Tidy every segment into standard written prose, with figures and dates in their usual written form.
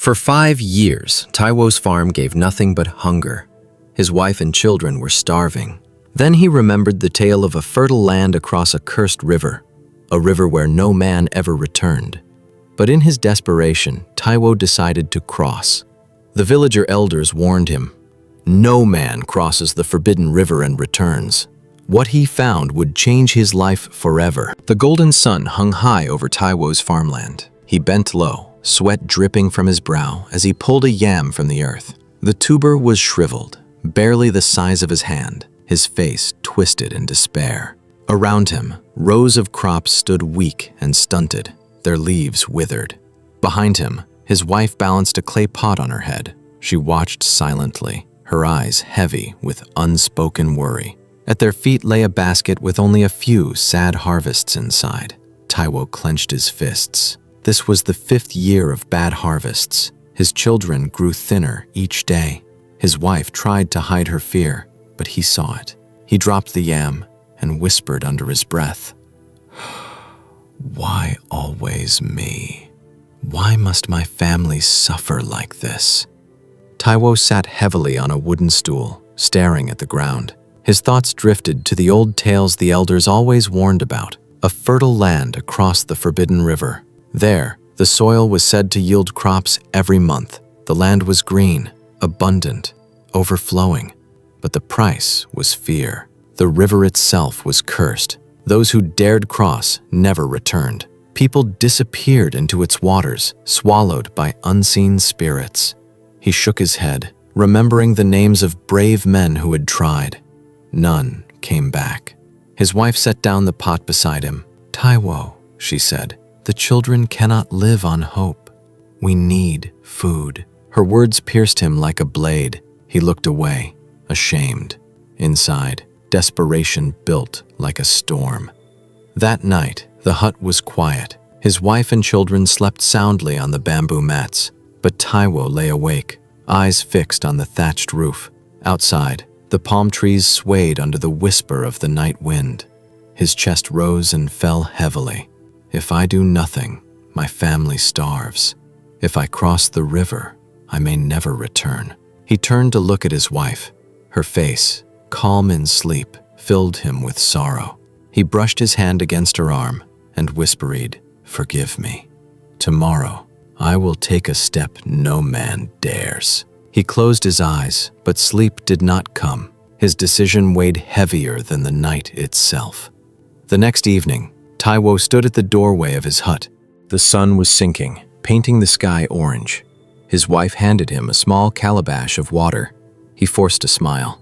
For 5 years, Taiwo's farm gave nothing but hunger. His wife and children were starving. Then he remembered the tale of a fertile land across a cursed river, a river where no man ever returned. But in his desperation, Taiwo decided to cross. The villager elders warned him, "No man crosses the forbidden river and returns." What he found would change his life forever. The golden sun hung high over Taiwo's farmland. He bent low, sweat dripping from his brow as he pulled a yam from the earth. The tuber was shriveled, barely the size of his hand, his face twisted in despair. Around him, rows of crops stood weak and stunted, their leaves withered. Behind him, his wife balanced a clay pot on her head. She watched silently, her eyes heavy with unspoken worry. At their feet lay a basket with only a few sad harvests inside. Taiwo clenched his fists. This was the 5th year of bad harvests. His children grew thinner each day. His wife tried to hide her fear, but he saw it. He dropped the yam and whispered under his breath, "Why always me? Why must my family suffer like this?" Taiwo sat heavily on a wooden stool, staring at the ground. His thoughts drifted to the old tales the elders always warned about, a fertile land across the forbidden river. There, the soil was said to yield crops every month. The land was green, abundant, overflowing. But the price was fear. The river itself was cursed. Those who dared cross never returned. People disappeared into its waters, swallowed by unseen spirits. He shook his head, remembering the names of brave men who had tried. None came back. His wife set down the pot beside him. "Taiwo," she said, "the children cannot live on hope. We need food." Her words pierced him like a blade. He looked away, ashamed. Inside, desperation built like a storm. That night, the hut was quiet. His wife and children slept soundly on the bamboo mats, but Taiwo lay awake, eyes fixed on the thatched roof. Outside, the palm trees swayed under the whisper of the night wind. His chest rose and fell heavily. "If I do nothing, my family starves. If I cross the river, I may never return." He turned to look at his wife. Her face, calm in sleep, filled him with sorrow. He brushed his hand against her arm and whispered, "Forgive me. Tomorrow, I will take a step no man dares." He closed his eyes, but sleep did not come. His decision weighed heavier than the night itself. The next evening, Taiwo stood at the doorway of his hut. The sun was sinking, painting the sky orange. His wife handed him a small calabash of water. He forced a smile.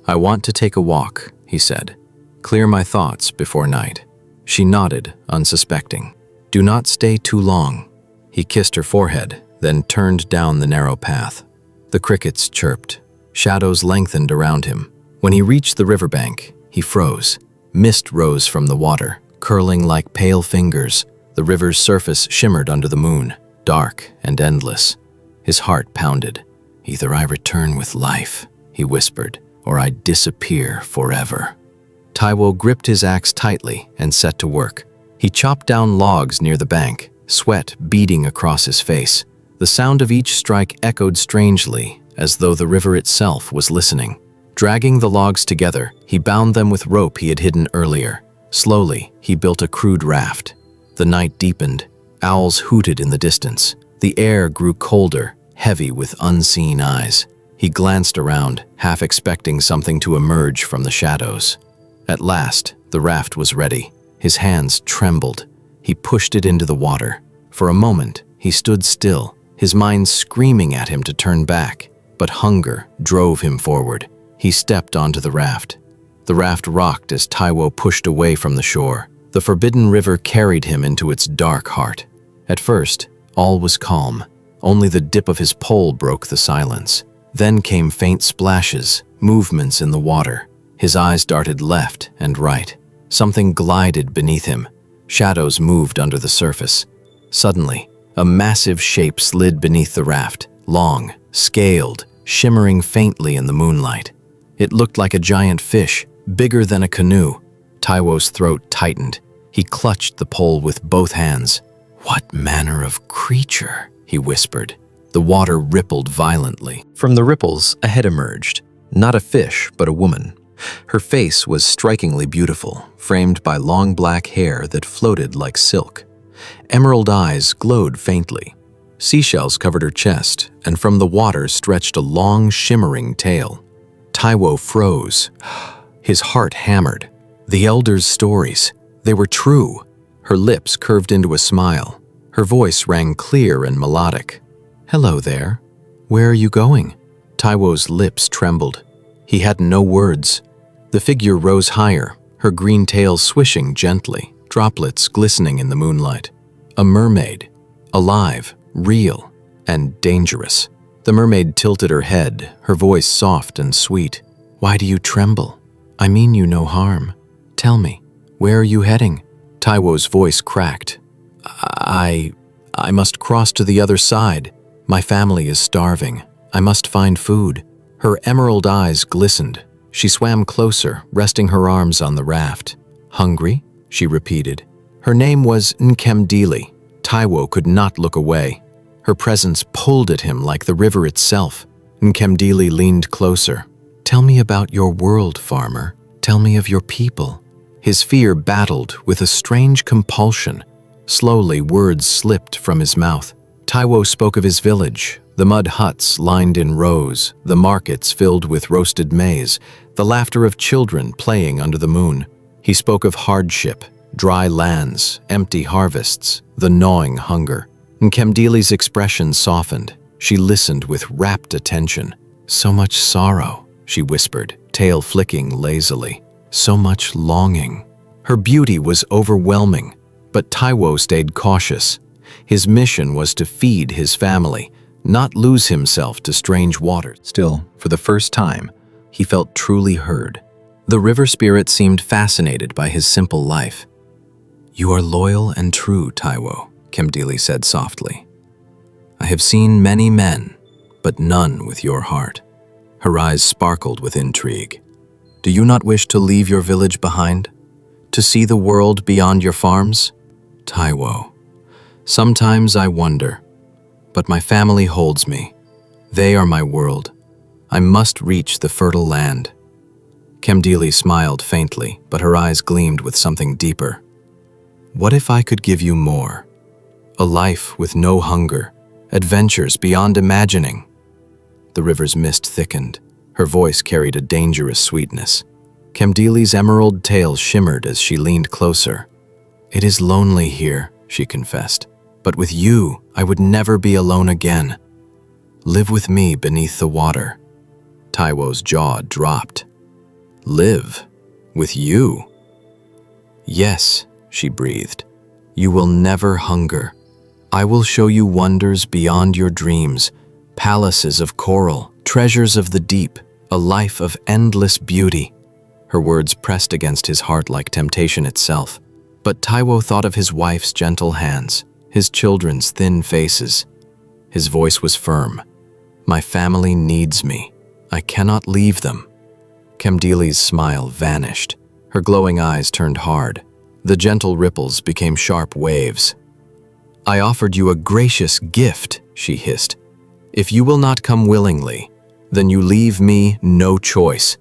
"I want to take a walk," he said. "Clear my thoughts before night." She nodded, unsuspecting. "Do not stay too long." He kissed her forehead, then turned down the narrow path. The crickets chirped. Shadows lengthened around him. When he reached the riverbank, he froze. Mist rose from the water, curling like pale fingers. The river's surface shimmered under the moon, dark and endless. His heart pounded. "Either I return with life," he whispered, "or I disappear forever." Taiwo gripped his axe tightly and set to work. He chopped down logs near the bank, sweat beading across his face. The sound of each strike echoed strangely, as though the river itself was listening. Dragging the logs together, he bound them with rope he had hidden earlier. Slowly, he built a crude raft. The night deepened. Owls hooted in the distance. The air grew colder, heavy with unseen eyes. He glanced around, half expecting something to emerge from the shadows. At last, the raft was ready. His hands trembled. He pushed it into the water. For a moment, he stood still, his mind screaming at him to turn back. But hunger drove him forward. He stepped onto the raft. The raft rocked as Taiwo pushed away from the shore. The forbidden river carried him into its dark heart. At first, all was calm. Only the dip of his pole broke the silence. Then came faint splashes, movements in the water. His eyes darted left and right. Something glided beneath him. Shadows moved under the surface. Suddenly, a massive shape slid beneath the raft, long, scaled, shimmering faintly in the moonlight. It looked like a giant fish, bigger than a canoe. Taiwo's throat tightened. He clutched the pole with both hands. "What manner of creature?" he whispered. The water rippled violently. From the ripples, a head emerged. Not a fish, but a woman. Her face was strikingly beautiful, framed by long black hair that floated like silk. Emerald eyes glowed faintly. Seashells covered her chest, and from the water stretched a long, shimmering tail. Taiwo froze. His heart hammered. The elders' stories, they were true. Her lips curved into a smile. Her voice rang clear and melodic. "Hello there. Where are you going?" Taiwo's lips trembled. He had no words. The figure rose higher, her green tail swishing gently, droplets glistening in the moonlight. A mermaid, alive, real, and dangerous. The mermaid tilted her head, her voice soft and sweet. "Why do you tremble? I mean you no harm. Tell me, where are you heading?" Taiwo's voice cracked. I must cross to the other side. My family is starving. I must find food." Her emerald eyes glistened. She swam closer, resting her arms on the raft. "Hungry?" she repeated. Her name was Nkemdili. Taiwo could not look away. Her presence pulled at him like the river itself. Nkemdili leaned closer. "Tell me about your world, farmer. Tell me of your people." His fear battled with a strange compulsion. Slowly, words slipped from his mouth. Taiwo spoke of his village, the mud huts lined in rows, the markets filled with roasted maize, the laughter of children playing under the moon. He spoke of hardship, dry lands, empty harvests, the gnawing hunger. Nkemdili's expression softened. She listened with rapt attention. "So much sorrow," she whispered, tail flicking lazily. "So much longing." Her beauty was overwhelming, but Taiwo stayed cautious. His mission was to feed his family, not lose himself to strange waters. Still, for the first time, he felt truly heard. The river spirit seemed fascinated by his simple life. "You are loyal and true, Taiwo," Nkemdili said softly. "I have seen many men, but none with your heart." Her eyes sparkled with intrigue. "Do you not wish to leave your village behind? To see the world beyond your farms?" "Taiwo, sometimes I wonder, but my family holds me. They are my world. I must reach the fertile land." Nkemdili smiled faintly, but her eyes gleamed with something deeper. "What if I could give you more? A life with no hunger, adventures beyond imagining." The river's mist thickened. Her voice carried a dangerous sweetness. Nkemdili's emerald tail shimmered as she leaned closer. "It is lonely here," she confessed, "but with you, I would never be alone again. Live with me beneath the water." Taiwo's jaw dropped. "Live? With you?" "Yes," she breathed. "You will never hunger. I will show you wonders beyond your dreams, palaces of coral, treasures of the deep, a life of endless beauty." Her words pressed against his heart like temptation itself. But Taiwo thought of his wife's gentle hands, his children's thin faces. His voice was firm. "My family needs me. I cannot leave them." Nkemdili's smile vanished. Her glowing eyes turned hard. The gentle ripples became sharp waves. "I offered you a gracious gift," she hissed. "If you will not come willingly, then you leave me no choice."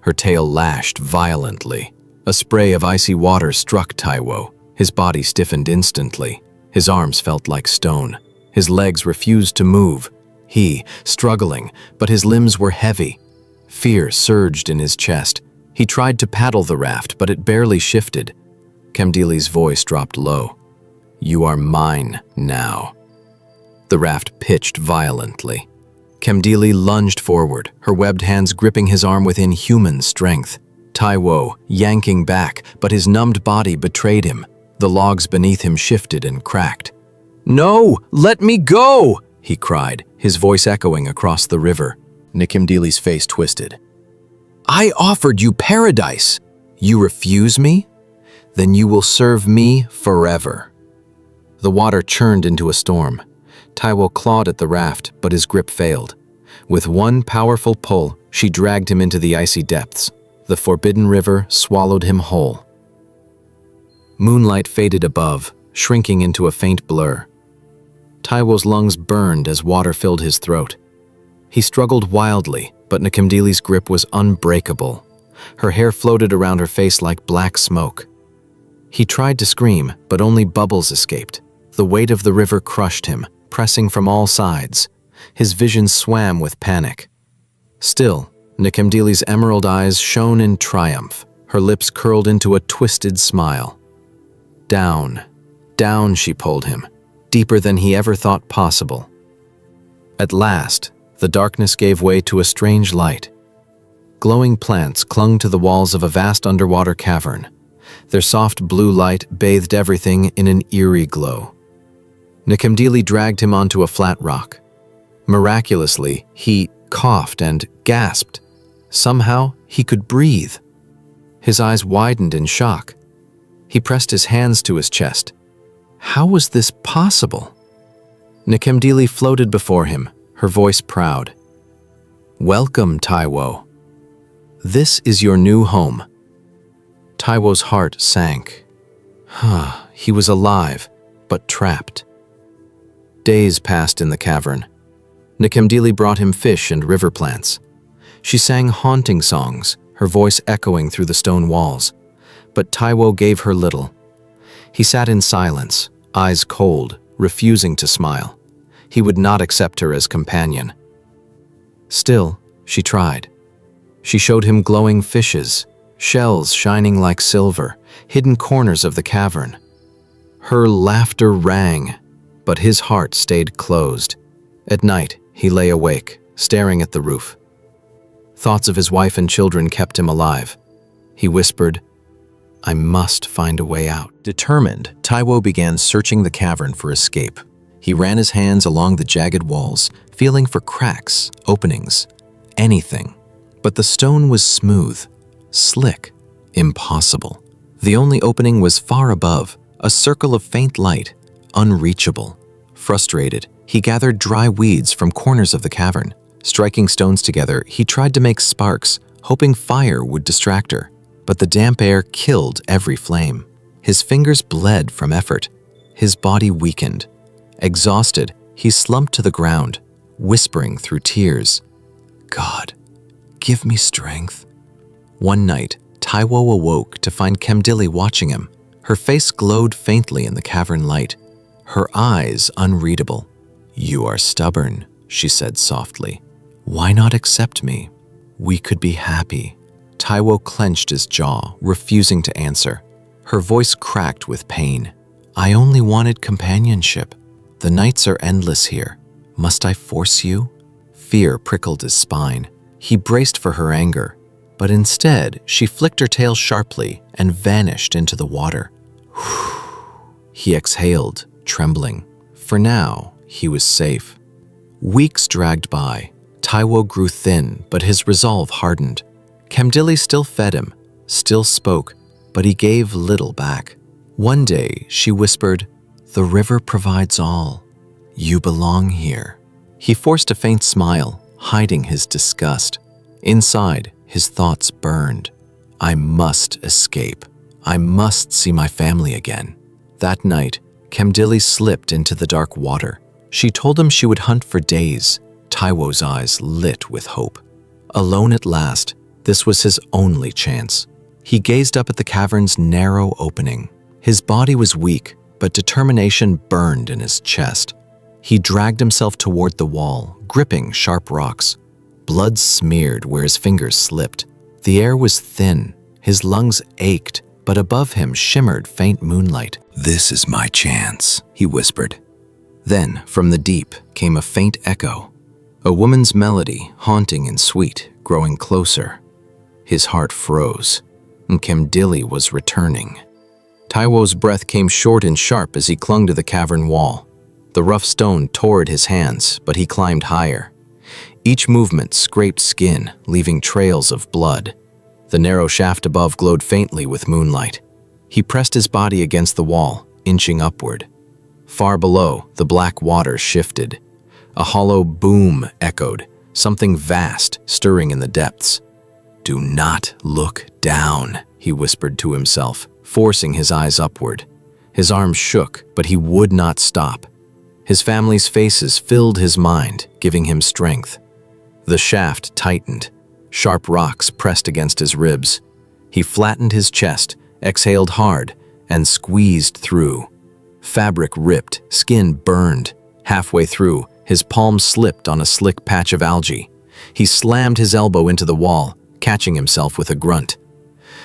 Her tail lashed violently. A spray of icy water struck Taiwo. His body stiffened instantly. His arms felt like stone. His legs refused to move. He, struggling, but his limbs were heavy. Fear surged in his chest. He tried to paddle the raft, but it barely shifted. Nkemdili's voice dropped low. "You are mine now." The raft pitched violently. Nkemdili lunged forward, her webbed hands gripping his arm with inhuman strength. Taiwo, yanking back, but his numbed body betrayed him. The logs beneath him shifted and cracked. "No, let me go!" he cried, his voice echoing across the river. Nkemdili's face twisted. "I offered you paradise. You refuse me? Then you will serve me forever." The water churned into a storm. Taiwo clawed at the raft, but his grip failed. With one powerful pull, she dragged him into the icy depths. The forbidden river swallowed him whole. Moonlight faded above, shrinking into a faint blur. Taiwo's lungs burned as water filled his throat. He struggled wildly, but Nkemdili's grip was unbreakable. Her hair floated around her face like black smoke. He tried to scream, but only bubbles escaped. The weight of the river crushed him, pressing from all sides. His vision swam with panic. Still, Nkemdili's emerald eyes shone in triumph. Her lips curled into a twisted smile. Down, down she pulled him, deeper than he ever thought possible. At last, the darkness gave way to a strange light. Glowing plants clung to the walls of a vast underwater cavern. Their soft blue light bathed everything in an eerie glow. Nkemdili dragged him onto a flat rock. Miraculously, he coughed and gasped. Somehow, he could breathe. His eyes widened in shock. He pressed his hands to his chest. How was this possible? Nkemdili floated before him, her voice proud. Welcome, Taiwo. This is your new home. Taiwo's heart sank. He was alive, but trapped. Days passed in the cavern. Nkemdili brought him fish and river plants. She sang haunting songs, her voice echoing through the stone walls. But Taiwo gave her little. He sat in silence, eyes cold, refusing to smile. He would not accept her as companion. Still, she tried. She showed him glowing fishes, shells shining like silver, hidden corners of the cavern. Her laughter rang, but his heart stayed closed. At night, he lay awake, staring at the roof. Thoughts of his wife and children kept him alive. He whispered, I must find a way out. Determined, Taiwo began searching the cavern for escape. He ran his hands along the jagged walls, feeling for cracks, openings, anything. But the stone was smooth, slick, impossible. The only opening was far above, a circle of faint light, unreachable. Frustrated, he gathered dry weeds from corners of the cavern. Striking stones together, he tried to make sparks, hoping fire would distract her. But the damp air killed every flame. His fingers bled from effort. His body weakened. Exhausted, he slumped to the ground, whispering through tears, God, give me strength. One night, Taiwo awoke to find Nkemdili watching him. Her face glowed faintly in the cavern light, her eyes unreadable. You are stubborn, she said softly. Why not accept me? We could be happy. Taiwo clenched his jaw, refusing to answer. Her voice cracked with pain. I only wanted companionship. The nights are endless here. Must I force you? Fear prickled his spine. He braced for her anger, but instead she flicked her tail sharply and vanished into the water. He exhaled, trembling. For now, he was safe. Weeks dragged by. Taiwo grew thin, but his resolve hardened. Nkemdili still fed him, still spoke, but he gave little back. One day, she whispered, The river provides all. You belong here. He forced a faint smile, hiding his disgust. Inside, his thoughts burned. I must escape. I must see my family again. That night, Nkemdili slipped into the dark water. She told him she would hunt for days. Taiwo's eyes lit with hope. Alone at last, this was his only chance. He gazed up at the cavern's narrow opening. His body was weak, but determination burned in his chest. He dragged himself toward the wall, gripping sharp rocks. Blood smeared where his fingers slipped. The air was thin. His lungs ached, but above him shimmered faint moonlight. This is my chance, he whispered. Then, from the deep, came a faint echo. A woman's melody, haunting and sweet, growing closer. His heart froze. Nkemdili was returning. Taiwo's breath came short and sharp as he clung to the cavern wall. The rough stone tore at his hands, but he climbed higher. Each movement scraped skin, leaving trails of blood. The narrow shaft above glowed faintly with moonlight. He pressed his body against the wall, inching upward. Far below, the black water shifted. A hollow boom echoed, something vast stirring in the depths. Do not look down, he whispered to himself, forcing his eyes upward. His arms shook, but he would not stop. His family's faces filled his mind, giving him strength. The shaft tightened. Sharp rocks pressed against his ribs. He flattened his chest, exhaled hard, and squeezed through. Fabric ripped, skin burned. Halfway through, his palm slipped on a slick patch of algae. He slammed his elbow into the wall, catching himself with a grunt.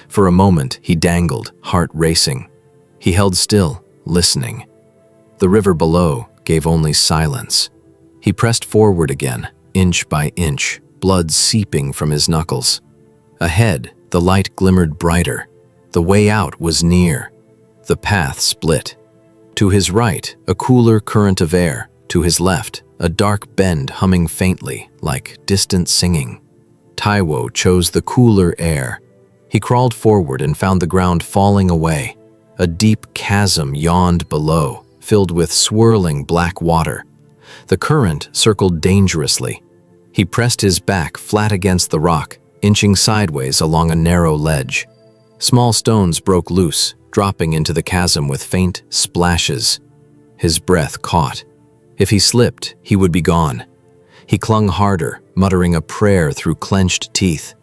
For a moment, he dangled, heart racing. He held still, listening. The river below gave only silence. He pressed forward again, inch by inch, blood seeping from his knuckles. Ahead, the light glimmered brighter. The way out was near. The path split. To his right, a cooler current of air. To his left, a dark bend humming faintly, like distant singing. Taiwo chose the cooler air. He crawled forward and found the ground falling away. A deep chasm yawned below, filled with swirling black water. The current circled dangerously. He pressed his back flat against the rock, inching sideways along a narrow ledge. Small stones broke loose, dropping into the chasm with faint splashes. His breath caught. If he slipped, he would be gone. He clung harder, muttering a prayer through clenched teeth.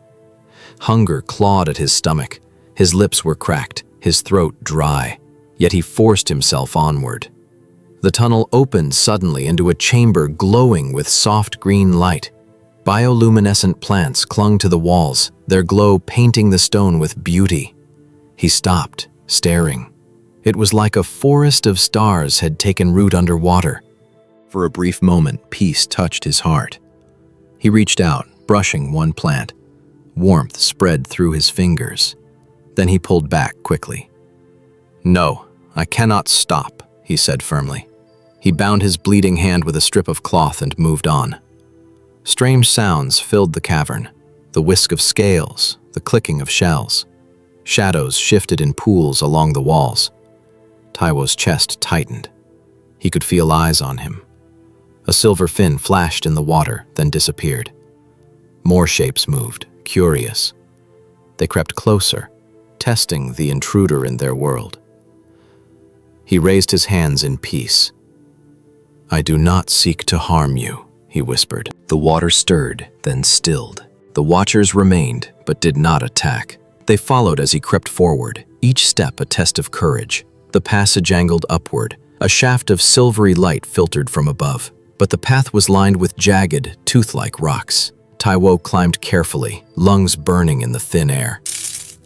Hunger clawed at his stomach. His lips were cracked, his throat dry, yet he forced himself onward. The tunnel opened suddenly into a chamber glowing with soft green light. Bioluminescent plants clung to the walls, their glow painting the stone with beauty. He stopped, staring. It was like a forest of stars had taken root underwater. For a brief moment, peace touched his heart. He reached out, brushing one plant. Warmth spread through his fingers. Then he pulled back quickly. "No, I cannot stop," he said firmly. He bound his bleeding hand with a strip of cloth and moved on. Strange sounds filled the cavern, the whisk of scales, the clicking of shells. Shadows shifted in pools along the walls. Taiwo's chest tightened. He could feel eyes on him. A silver fin flashed in the water, then disappeared. More shapes moved, curious. They crept closer, testing the intruder in their world. He raised his hands in peace. "I do not seek to harm you," he whispered. The water stirred, then stilled. The watchers remained, but did not attack. They followed as he crept forward, each step a test of courage. The passage angled upward. A shaft of silvery light filtered from above. But the path was lined with jagged, tooth-like rocks. Taiwo climbed carefully, lungs burning in the thin air.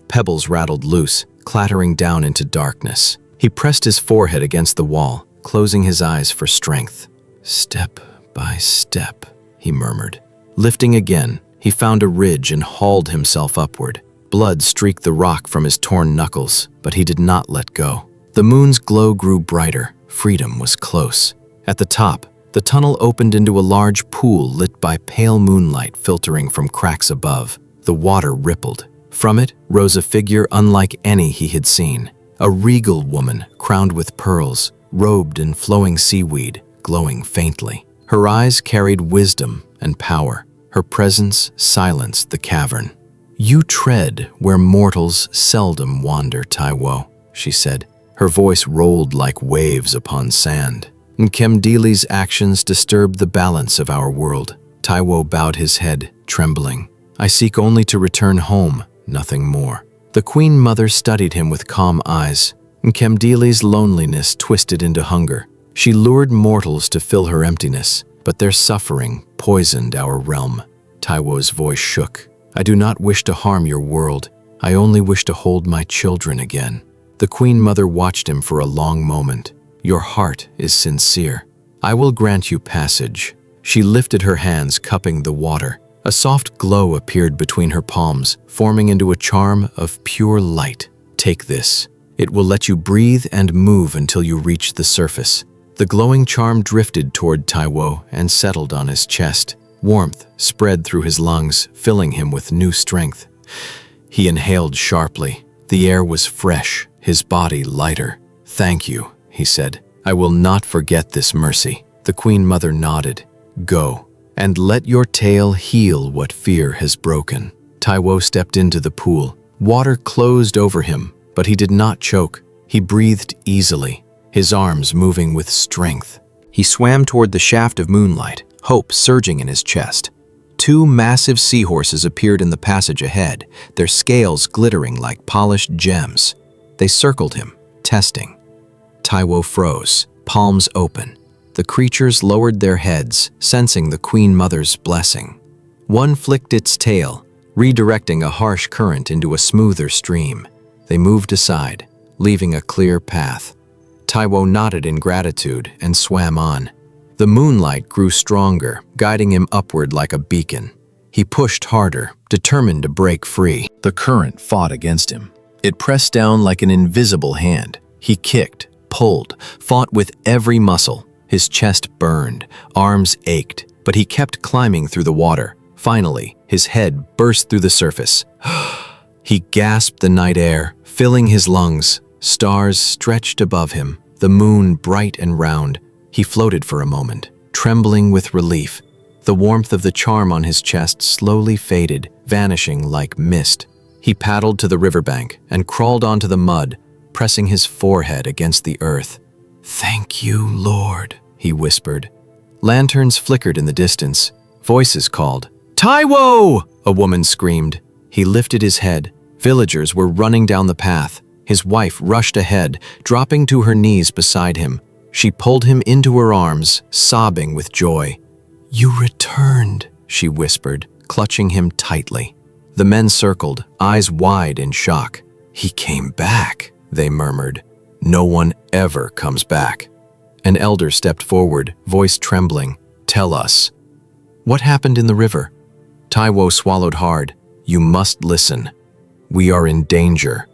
Pebbles rattled loose, clattering down into darkness. He pressed his forehead against the wall, closing his eyes for strength. "Step by step," he murmured. Lifting again, he found a ridge and hauled himself upward. Blood streaked the rock from his torn knuckles, but he did not let go. The moon's glow grew brighter. Freedom was close. At the top, the tunnel opened into a large pool lit by pale moonlight filtering from cracks above. The water rippled. From it rose a figure unlike any he had seen. A regal woman, crowned with pearls, robed in flowing seaweed, glowing faintly. Her eyes carried wisdom and power. Her presence silenced the cavern. "You tread where mortals seldom wander, Taiwo," she said. Her voice rolled like waves upon sand. Nkemdili's actions disturbed the balance of our world. Taiwo bowed his head, trembling. "I seek only to return home, nothing more." The Queen Mother studied him with calm eyes. Nkemdili's loneliness twisted into hunger. She lured mortals to fill her emptiness, but their suffering poisoned our realm. Taiwo's voice shook. "I do not wish to harm your world. I only wish to hold my children again." The Queen Mother watched him for a long moment. "Your heart is sincere. I will grant you passage." She lifted her hands, cupping the water. A soft glow appeared between her palms, forming into a charm of pure light. "Take this. It will let you breathe and move until you reach the surface." The glowing charm drifted toward Taiwo and settled on his chest. Warmth spread through his lungs, filling him with new strength. He inhaled sharply. The air was fresh, his body lighter. "Thank you," he said. "I will not forget this mercy." The Queen Mother nodded. "Go, and let your tale heal what fear has broken." Taiwo stepped into the pool. Water closed over him, but he did not choke. He breathed easily, his arms moving with strength. He swam toward the shaft of moonlight, hope surging in his chest. Two massive seahorses appeared in the passage ahead, their scales glittering like polished gems. They circled him, testing. Taiwo froze, palms open. The creatures lowered their heads, sensing the Queen Mother's blessing. One flicked its tail, redirecting a harsh current into a smoother stream. They moved aside, leaving a clear path. Taiwo nodded in gratitude and swam on. The moonlight grew stronger, guiding him upward like a beacon. He pushed harder, determined to break free. The current fought against him. It pressed down like an invisible hand. He kicked, pulled, fought with every muscle. His chest burned, arms ached, but he kept climbing through the water. Finally, his head burst through the surface. He gasped the night air, filling his lungs. Stars stretched above him, the moon bright and round. He floated for a moment, trembling with relief. The warmth of the charm on his chest slowly faded, vanishing like mist. He paddled to the riverbank and crawled onto the mud, pressing his forehead against the earth. "Thank you, Lord," he whispered. Lanterns flickered in the distance. Voices called. "Taiwo!" a woman screamed. He lifted his head. Villagers were running down the path. His wife rushed ahead, dropping to her knees beside him. She pulled him into her arms, sobbing with joy. "You returned," she whispered, clutching him tightly. The men circled, eyes wide in shock. "He came back," they murmured. "No one ever comes back." An elder stepped forward, voice trembling. "Tell us. What happened in the river?" Taiwo swallowed hard. "You must listen. We are in danger."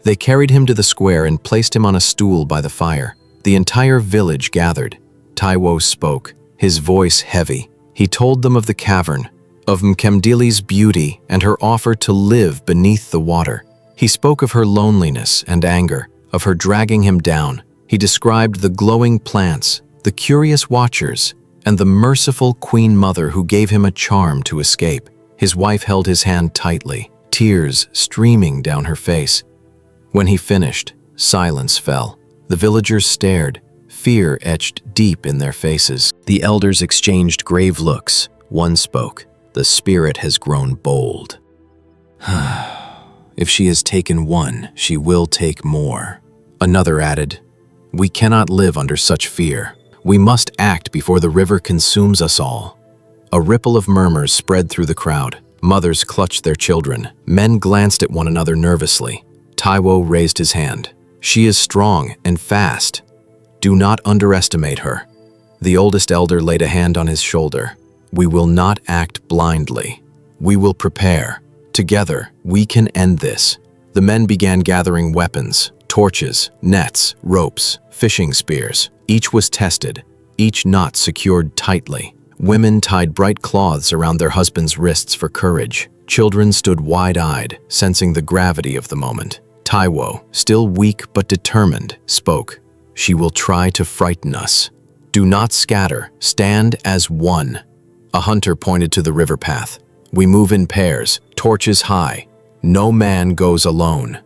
They carried him to the square and placed him on a stool by the fire. The entire village gathered. Taiwo spoke, his voice heavy. He told them of the cavern, of Nkemdili's beauty and her offer to live beneath the water. He spoke of her loneliness and anger, of her dragging him down. He described the glowing plants, the curious watchers, and the merciful Queen Mother who gave him a charm to escape. His wife held his hand tightly, tears streaming down her face. When he finished, silence fell. The villagers stared, fear etched deep in their faces. The elders exchanged grave looks. One spoke, "The spirit has grown bold." "If she has taken one, she will take more." Another added, "We cannot live under such fear. We must act before the river consumes us all." A ripple of murmurs spread through the crowd. Mothers clutched their children. Men glanced at one another nervously. Taiwo raised his hand. "She is strong and fast. Do not underestimate her." The oldest elder laid a hand on his shoulder. "We will not act blindly. We will prepare. Together, we can end this." The men began gathering weapons, torches, nets, ropes, fishing spears. Each was tested, each knot secured tightly. Women tied bright cloths around their husbands' wrists for courage. Children stood wide-eyed, sensing the gravity of the moment. Taiwo, still weak but determined, spoke. "She will try to frighten us. Do not scatter, stand as one." A hunter pointed to the river path. "We move in pairs, torches high. No man goes alone."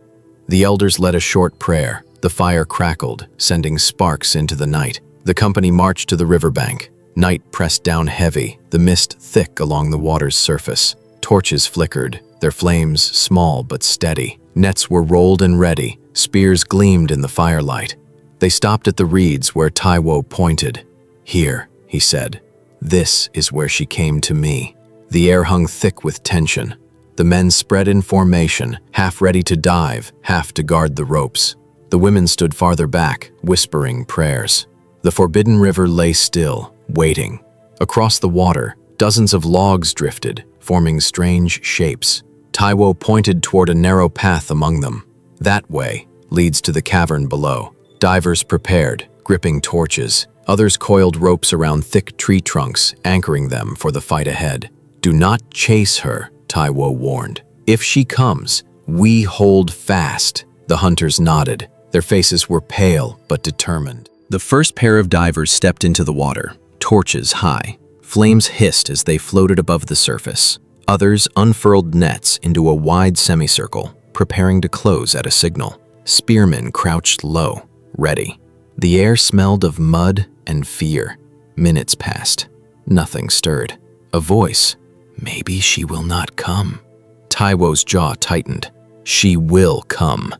The elders led a short prayer. The fire crackled, sending sparks into the night. The company marched to the riverbank. Night pressed down heavy, the mist thick along the water's surface. Torches flickered, their flames small but steady. Nets were rolled and ready, spears gleamed in the firelight. They stopped at the reeds where Taiwo pointed. "Here," he said. "This is where she came to me." The air hung thick with tension. The men spread in formation, half ready to dive, half to guard the ropes. The women stood farther back, whispering prayers. The forbidden river lay still, waiting. Across the water, dozens of logs drifted, forming strange shapes. Taiwo pointed toward a narrow path among them. "That way leads to the cavern below." Divers prepared, gripping torches. Others coiled ropes around thick tree trunks, anchoring them for the fight ahead. "Do not chase her," Taiwo warned. "If she comes, we hold fast." The hunters nodded. Their faces were pale but determined. The first pair of divers stepped into the water, torches high. Flames hissed as they floated above the surface. Others unfurled nets into a wide semicircle, preparing to close at a signal. Spearmen crouched low, ready. The air smelled of mud, and fear. Minutes passed. Nothing stirred. A voice. Maybe she will not come. Taiwo's jaw tightened. She will come.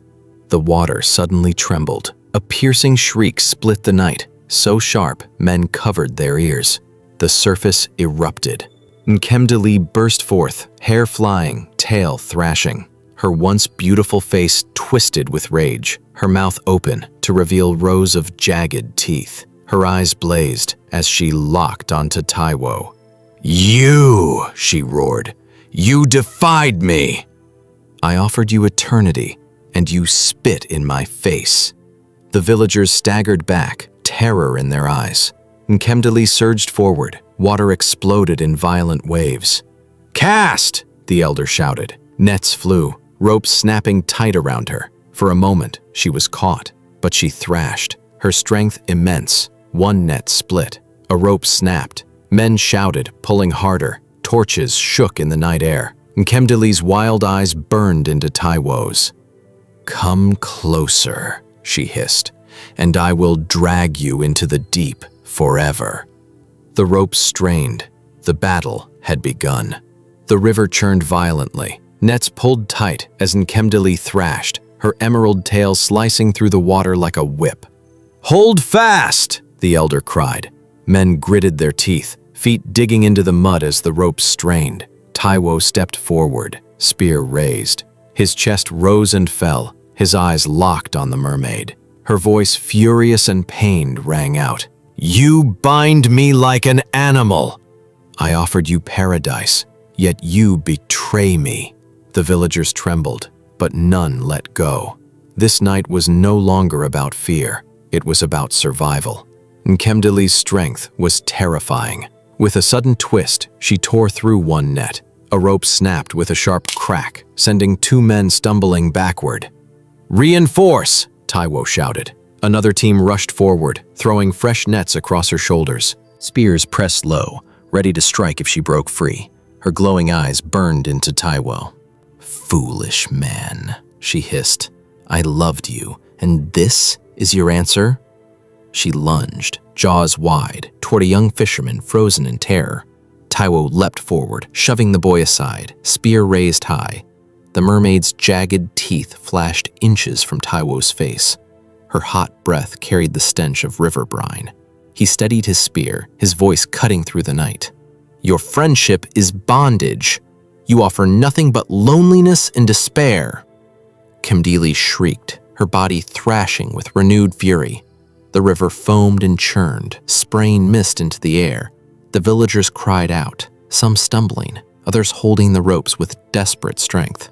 The water suddenly trembled. A piercing shriek split the night, so sharp men covered their ears. The surface erupted. Nkemdili burst forth, hair flying, tail thrashing. Her once beautiful face twisted with rage, her mouth open to reveal rows of jagged teeth. Her eyes blazed as she locked onto Taiwo. "You!" she roared. "You defied me! I offered you eternity, and you spit in my face." The villagers staggered back, terror in their eyes. Nkemdili surged forward. Water exploded in violent waves. "Cast!" the elder shouted. Nets flew, ropes snapping tight around her. For a moment, she was caught, but she thrashed, her strength immense. One net split. A rope snapped. Men shouted, pulling harder. Torches shook in the night air. Nkemdili's wild eyes burned into Taiwo's. "Come closer," she hissed, "and I will drag you into the deep forever." The ropes strained. The battle had begun. The river churned violently. Nets pulled tight as Nkemdili thrashed, her emerald tail slicing through the water like a whip. "Hold fast!" the elder cried. Men gritted their teeth, feet digging into the mud as the ropes strained. Taiwo stepped forward, spear raised. His chest rose and fell, his eyes locked on the mermaid. Her voice, furious and pained, rang out. "You bind me like an animal! I offered you paradise, yet you betray me." The villagers trembled, but none let go. This night was no longer about fear. It was about survival. Nkemdili's strength was terrifying. With a sudden twist, she tore through one net. A rope snapped with a sharp crack, sending two men stumbling backward. "Reinforce!" Taiwo shouted. Another team rushed forward, throwing fresh nets across her shoulders. Spears pressed low, ready to strike if she broke free. Her glowing eyes burned into Taiwo. "Foolish man," she hissed. "I loved you, and this is your answer?" She lunged, jaws wide, toward a young fisherman frozen in terror. Taiwo leapt forward, shoving the boy aside, spear raised high. The mermaid's jagged teeth flashed inches from Taiwo's face. Her hot breath carried the stench of river brine. He steadied his spear, his voice cutting through the night. "Your friendship is bondage. You offer nothing but loneliness and despair." Nkemdili shrieked, her body thrashing with renewed fury. The river foamed and churned, spraying mist into the air. The villagers cried out, some stumbling, others holding the ropes with desperate strength.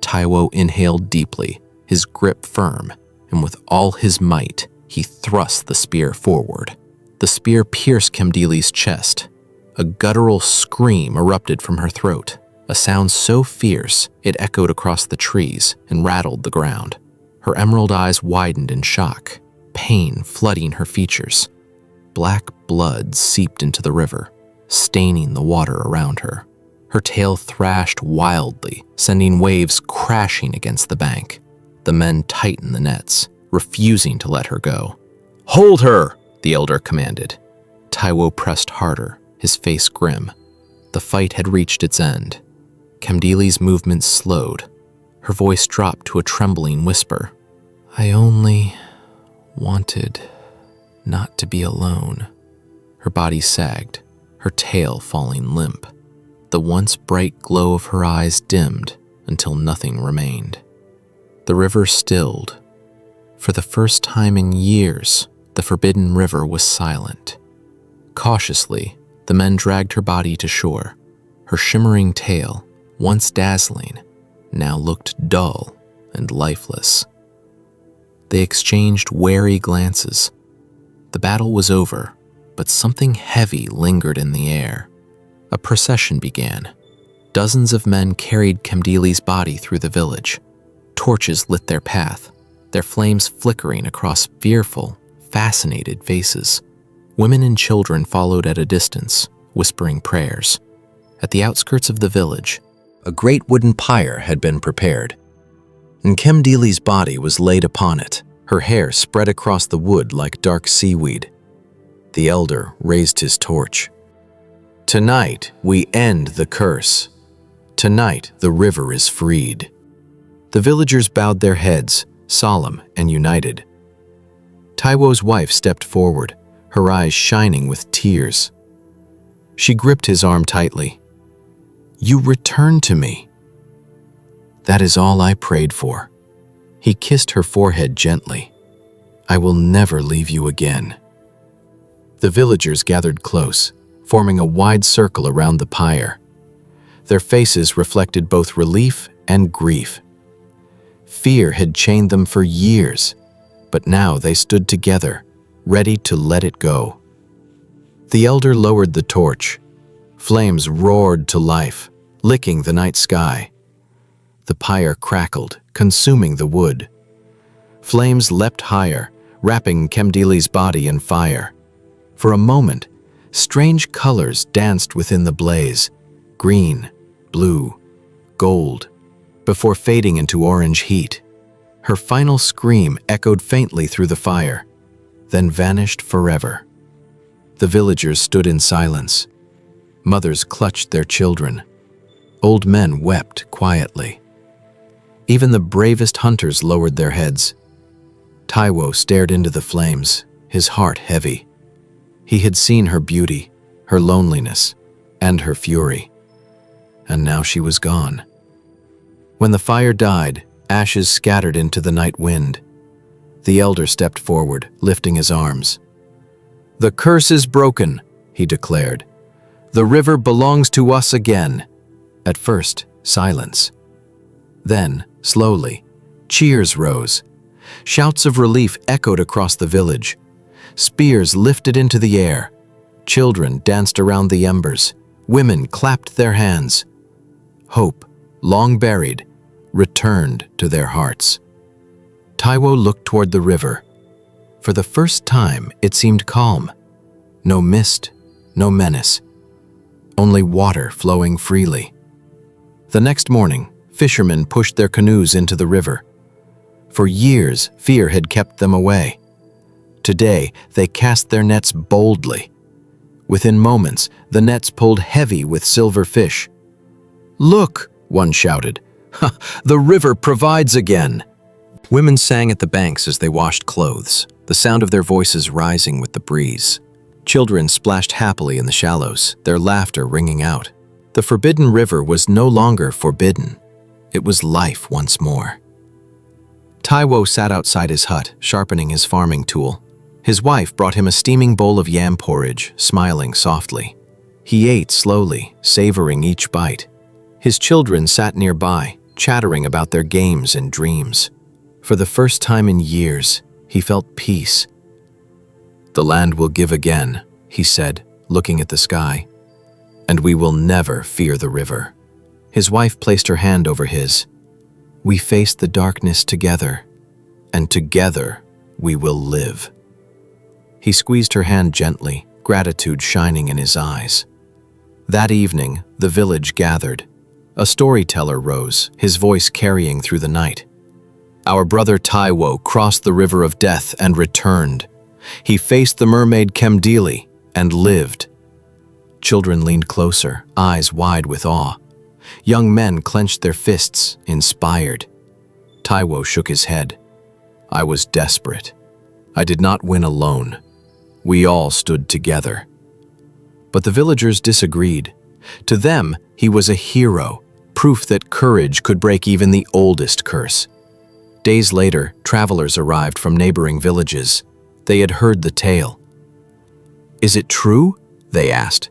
Taiwo inhaled deeply, his grip firm, and with all his might, he thrust the spear forward. The spear pierced Nkemdili's chest. A guttural scream erupted from her throat, a sound so fierce it echoed across the trees and rattled the ground. Her emerald eyes widened in shock, pain flooding her features. Black blood seeped into the river, staining the water around her. Her tail thrashed wildly, sending waves crashing against the bank. The men tightened the nets, refusing to let her go. "Hold her!" the elder commanded. Taiwo pressed harder, his face grim. The fight had reached its end. Nkemdili's movements slowed. Her voice dropped to a trembling whisper. "I only wanted not to be alone." Her body sagged, her tail falling limp. The once bright glow of her eyes dimmed until nothing remained. The river stilled. For the first time in years, the forbidden river was silent. Cautiously, the men dragged her body to shore. Her shimmering tail, once dazzling, now looked dull and lifeless. They exchanged wary glances. The battle was over, but something heavy lingered in the air. A procession began. Dozens of men carried Nkemdili's body through the village. Torches lit their path, their flames flickering across fearful, fascinated faces. Women and children followed at a distance, whispering prayers. At the outskirts of the village, a great wooden pyre had been prepared. Nkemdili's body was laid upon it, her hair spread across the wood like dark seaweed. The elder raised his torch. "Tonight we end the curse. Tonight the river is freed." The villagers bowed their heads, solemn and united. Taiwo's wife stepped forward, her eyes shining with tears. She gripped his arm tightly. "You return to me. That is all I prayed for." He kissed her forehead gently. "I will never leave you again." The villagers gathered close, forming a wide circle around the pyre. Their faces reflected both relief and grief. Fear had chained them for years, but now they stood together, ready to let it go. The elder lowered the torch. Flames roared to life, licking the night sky. The pyre crackled, consuming the wood. Flames leapt higher, wrapping Nkemdili's body in fire. For a moment, strange colors danced within the blaze, green, blue, gold, before fading into orange heat. Her final scream echoed faintly through the fire, then vanished forever. The villagers stood in silence. Mothers clutched their children. Old men wept quietly. Even the bravest hunters lowered their heads. Taiwo stared into the flames, his heart heavy. He had seen her beauty, her loneliness, and her fury. And now she was gone. When the fire died, ashes scattered into the night wind. The elder stepped forward, lifting his arms. "The curse is broken," he declared. "The river belongs to us again." At first, silence. Then, slowly, cheers rose. Shouts of relief echoed across the village. Spears lifted into the air. Children danced around the embers. Women clapped their hands. Hope, long buried, returned to their hearts. Taiwo looked toward the river. For the first time, it seemed calm. No mist, no menace. Only water flowing freely. The next morning, fishermen pushed their canoes into the river. For years, fear had kept them away. Today, they cast their nets boldly. Within moments, the nets pulled heavy with silver fish. "Look," one shouted, "Ha, the river provides again." Women sang at the banks as they washed clothes, the sound of their voices rising with the breeze. Children splashed happily in the shallows, their laughter ringing out. The forbidden river was no longer forbidden. It was life once more. Taiwo sat outside his hut, sharpening his farming tool. His wife brought him a steaming bowl of yam porridge, smiling softly. He ate slowly, savoring each bite. His children sat nearby, chattering about their games and dreams. For the first time in years, he felt peace. "The land will give again," he said, looking at the sky. "And we will never fear the river." His wife placed her hand over his. "We face the darkness together, and together we will live." He squeezed her hand gently, gratitude shining in his eyes. That evening, the village gathered. A storyteller rose, his voice carrying through the night. "Our brother Taiwo crossed the river of death and returned. He faced the mermaid Nkemdili and lived." Children leaned closer, eyes wide with awe. Young men clenched their fists, inspired. Taiwo shook his head. "I was desperate. I did not win alone. We all stood together." But the villagers disagreed. To them, he was a hero, proof that courage could break even the oldest curse. Days later, travelers arrived from neighboring villages. They had heard the tale. "Is it true?" they asked.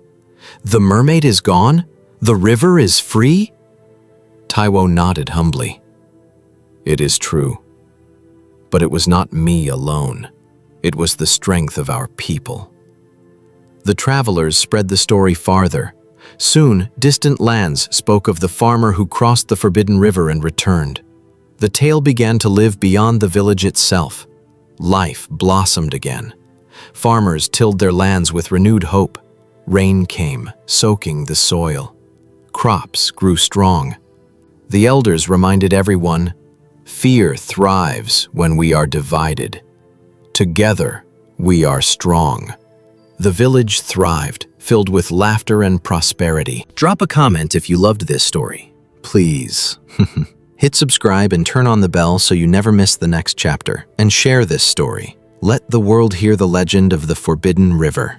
"The mermaid is gone? The river is free?" Taiwo nodded humbly. "It is true. But it was not me alone. It was the strength of our people." The travelers spread the story farther. Soon, distant lands spoke of the farmer who crossed the forbidden river and returned. The tale began to live beyond the village itself. Life blossomed again. Farmers tilled their lands with renewed hope. Rain came, soaking the soil. Crops grew strong. The elders reminded everyone, "Fear thrives when we are divided. Together, we are strong." The village thrived, filled with laughter and prosperity. Drop a comment if you loved this story. Please. Hit subscribe and turn on the bell so you never miss the next chapter. And share this story. Let the world hear the legend of the Forbidden River.